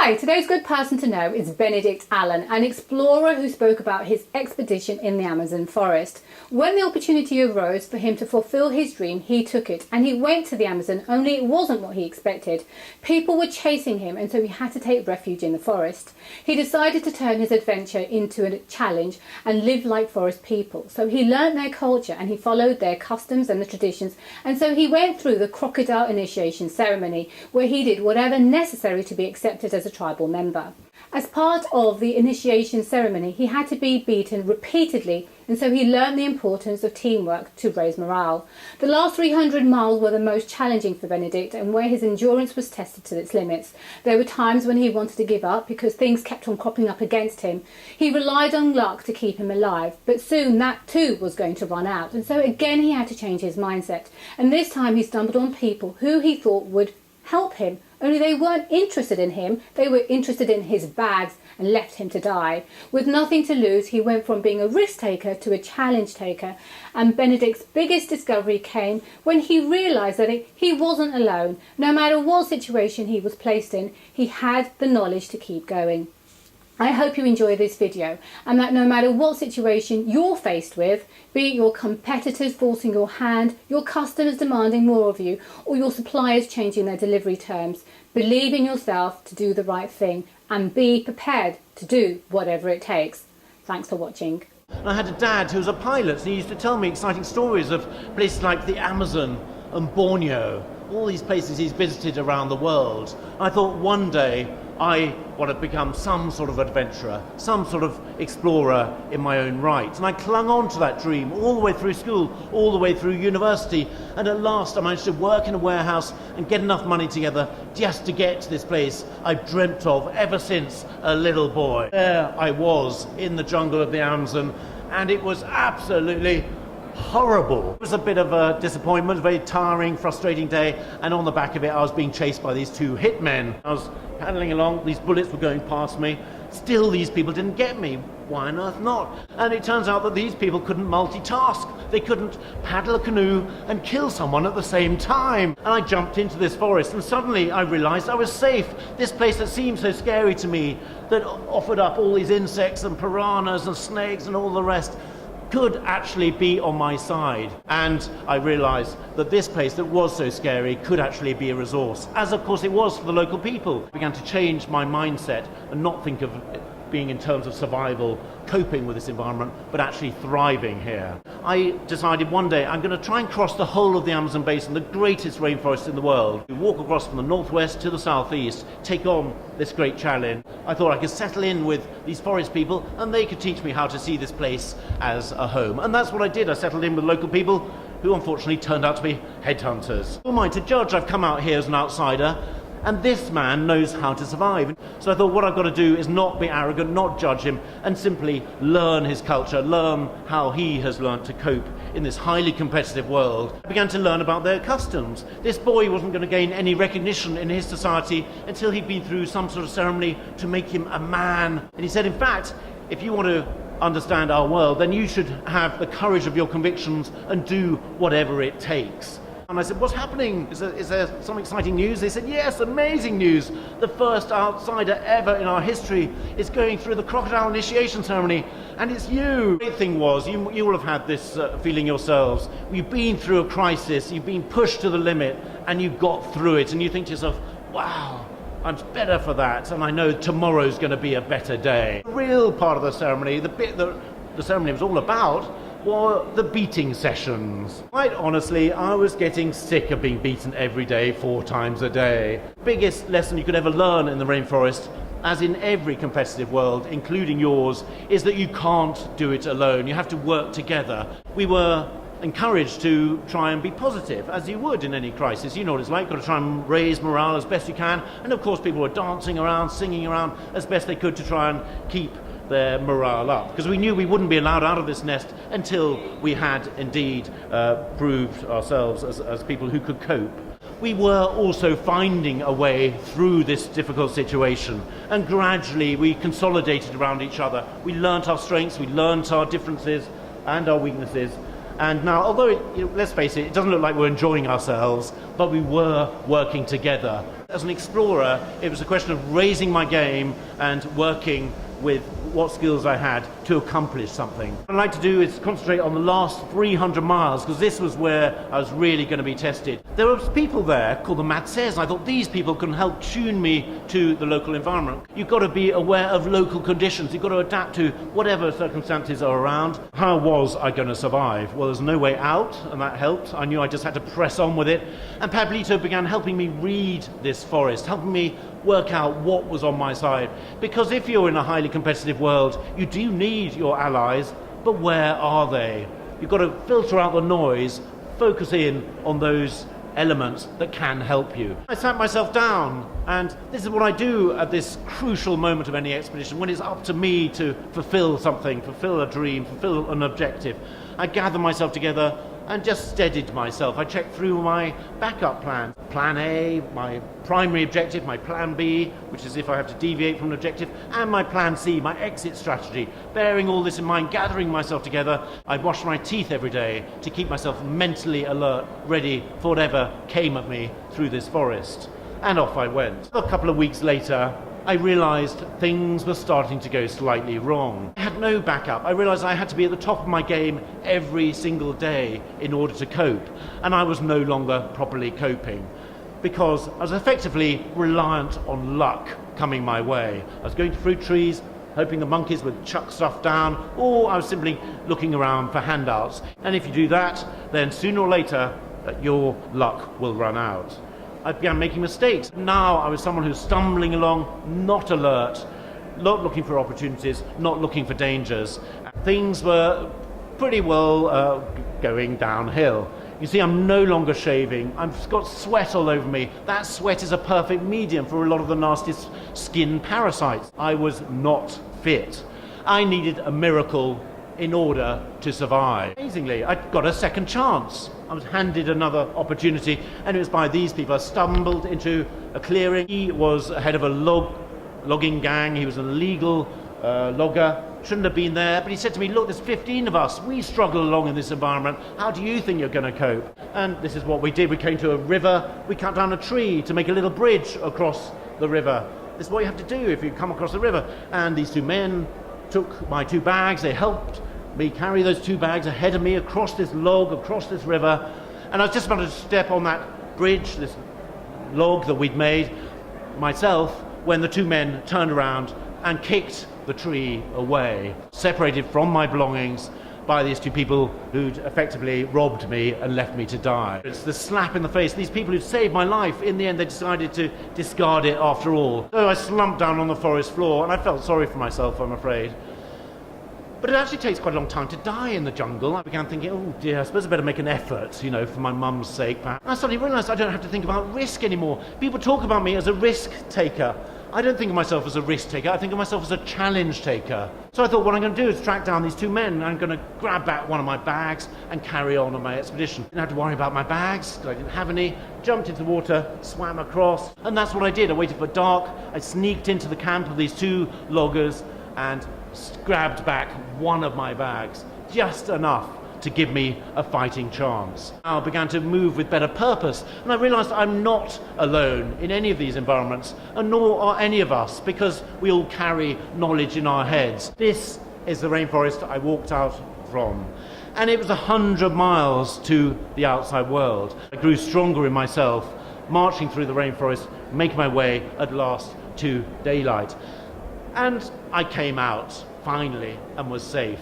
Hi, today's good person to know is Benedict Allen, an explorer who spoke about his expedition in the Amazon forest. When the opportunity arose for him to fulfill his dream, he took it and he went to the Amazon, only it wasn't what he expected. People were chasing him and so he had to take refuge in the forest. He decided to turn his adventure into a challenge and live like forest people. So he learnt their culture and he followed their customs and the traditions, and so he went through the crocodile initiation ceremony where he did whatever necessary to be accepted as a tribal member. As part of the initiation ceremony, he had to be beaten repeatedly, and so he learned the importance of teamwork to raise morale. The last 300 miles were the most challenging for Benedict, and where his endurance was tested to its limits. There were times when he wanted to give up because things kept on cropping up against him. He relied on luck to keep him alive, but soon that too was going to run out, and so again he had to change his mindset. And this time he stumbled on people who he thought would help him, only they weren't interested in him, they were interested in his bags and left him to die. With nothing to lose, he went from being a risk taker to a challenge taker, and Benedict's biggest discovery came when he realised that he wasn't alone. No matter what situation he was placed in, he had the knowledge to keep going. I hope you enjoy this video and that no matter what situation you're faced with, be it your competitors forcing your hand, your customers demanding more of you, or your suppliers changing their delivery terms, believe in yourself to do the right thing and be prepared to do whatever it takes. Thanks for watching. I had a dad who was a pilot, and he used to tell me exciting stories of places like the Amazon and Borneo, all these places he's visited around the world. I thought one day I want to become some sort of adventurer, some sort of explorer in my own right. And I clung on to that dream all the way through school, all the way through university, and at last I managed to work in a warehouse and get enough money together just to get to this place I've dreamt of ever since a little boy. There I was in the jungle of the Amazon, and it was absolutely horrible. It was a bit of a disappointment, a very tiring, frustrating day, and on the back of it I was being chased by these two hitmen. I was paddling along, these bullets were going past me, still these people didn't get me. Why on earth not? And it turns out that these people couldn't multitask. They couldn't paddle a canoe and kill someone at the same time. And I jumped into this forest and suddenly I realized I was safe. This place that seemed so scary to me, that offered up all these insects and piranhas and snakes and all the rest, could actually be on my side. And I realized that this place that was so scary could actually be a resource, as of course it was for the local people. I began to change my mindset and not think of it being in terms of survival, coping with this environment, but actually thriving here. I decided one day I'm going to try and cross the whole of the Amazon basin, the greatest rainforest in the world. We walk across from the northwest to the southeast, take on this great challenge. I thought I could settle in with these forest people and they could teach me how to see this place as a home. And that's what I did. I settled in with local people who unfortunately turned out to be headhunters. Who am I to judge? I've come out here as an outsider, and this man knows how to survive. So I thought what I've got to do is not be arrogant, not judge him, and simply learn his culture, learn how he has learned to cope in this highly competitive world. I began to learn about their customs. This boy wasn't going to gain any recognition in his society until he'd been through some sort of ceremony to make him a man. And he said, in fact, if you want to understand our world, then you should have the courage of your convictions and do whatever it takes. And I said, what's happening? Is there some exciting news? They said, yes, amazing news. The first outsider ever in our history is going through the crocodile initiation ceremony, and it's you. The great thing was, you will have had this feeling yourselves. You've been through a crisis, you've been pushed to the limit, and you got through it, and you think to yourself, wow, I'm better for that, and I know tomorrow's going to be a better day. The real part of the ceremony, the bit that the ceremony was all about, were the beating sessions. Quite honestly, I was getting sick of being beaten every day, 4 times a day. Biggest lesson you could ever learn in the rainforest, as in every competitive world, including yours, is that you can't do it alone. You have to work together. We were encouraged to try and be positive, as you would in any crisis. You know what it's like, you've got to try and raise morale as best you can. And of course people were dancing around, singing around as best they could to try and keep their morale up, because we knew we wouldn't be allowed out of this nest until we had indeed proved ourselves as people who could cope. We were also finding a way through this difficult situation, and gradually we consolidated around each other. We learnt our strengths, we learnt our differences and our weaknesses, And now, although, let's face it doesn't look like we're enjoying ourselves, but we were working together. As an explorer, it was a question of raising my game and working with what skills I had to accomplish something. What I'd like to do is concentrate on the last 300 miles, because this was where I was really going to be tested. There were people there called the Matses, and I thought these people can help tune me to the local environment. You've got to be aware of local conditions. You've got to adapt to whatever circumstances are around. How was I going to survive? Well, there's no way out, and that helped. I knew I just had to press on with it. And Pablito began helping me read this forest, helping me work out what was on my side. Because if you're in a highly competitive world, you do need your allies, but where are they? You've got to filter out the noise, focus in on those elements that can help you. I sat myself down, and this is what I do at this crucial moment of any expedition, when it's up to me to fulfill something, fulfill a dream, fulfill an objective. I gather myself together and just steadied myself. I checked through my backup plan. Plan A, my primary objective, my plan B, which is if I have to deviate from an objective, and my plan C, my exit strategy. Bearing all this in mind, gathering myself together, I washed my teeth every day to keep myself mentally alert, ready for whatever came at me through this forest. And off I went. A couple of weeks later, I realised things were starting to go slightly wrong. I had no backup. I realised I had to be at the top of my game every single day in order to cope, and I was no longer properly coping because I was effectively reliant on luck coming my way. I was going to fruit trees, hoping the monkeys would chuck stuff down, or I was simply looking around for handouts. And if you do that, then sooner or later your luck will run out. I began making mistakes. Now I was someone who's stumbling along, not alert, not looking for opportunities, not looking for dangers. Things were pretty well going downhill. You see, I'm no longer shaving. I've got sweat all over me. That sweat is a perfect medium for a lot of the nastiest skin parasites. I was not fit. I needed a miracle in order to survive. Amazingly, I got a second chance. I was handed another opportunity, and it was by these people. I stumbled into a clearing. He was head of a logging gang. He was an illegal logger. Shouldn't have been there, but he said to me, look, there's 15 of us. We struggle along in this environment. How do you think you're going to cope? And this is what we did. We came to a river. We cut down a tree to make a little bridge across the river. This is what you have to do if you come across the river. And these two men took my 2 bags. They helped me carry those 2 bags ahead of me across this log, across this river. And I was just about to step on that bridge, this log that we'd made myself, when the 2 men turned around and kicked the tree away, separated from my belongings by these 2 people who'd effectively robbed me and left me to die. It's the slap in the face. These people who'd saved my life, in the end they decided to discard it after all. So I slumped down on the forest floor, and I felt sorry for myself, I'm afraid. But it actually takes quite a long time to die in the jungle. I began thinking, oh dear, I suppose I better make an effort, for my mum's sake. And I suddenly realised I don't have to think about risk anymore. People talk about me as a risk taker. I don't think of myself as a risk taker, I think of myself as a challenge taker. So I thought what I'm going to do is track down these 2 men, and I'm going to grab back one of my bags and carry on my expedition. Didn't have to worry about my bags, because I didn't have any. Jumped into the water, swam across, and that's what I did. I waited for dark, I sneaked into the camp of these 2 loggers and grabbed back one of my bags, just enough to give me a fighting chance. I began to move with better purpose, and I realised I'm not alone in any of these environments, and nor are any of us, because we all carry knowledge in our heads. This is the rainforest I walked out from, and it was 100 miles to the outside world. I grew stronger in myself, marching through the rainforest, making my way at last to daylight. And I came out, finally, and was safe.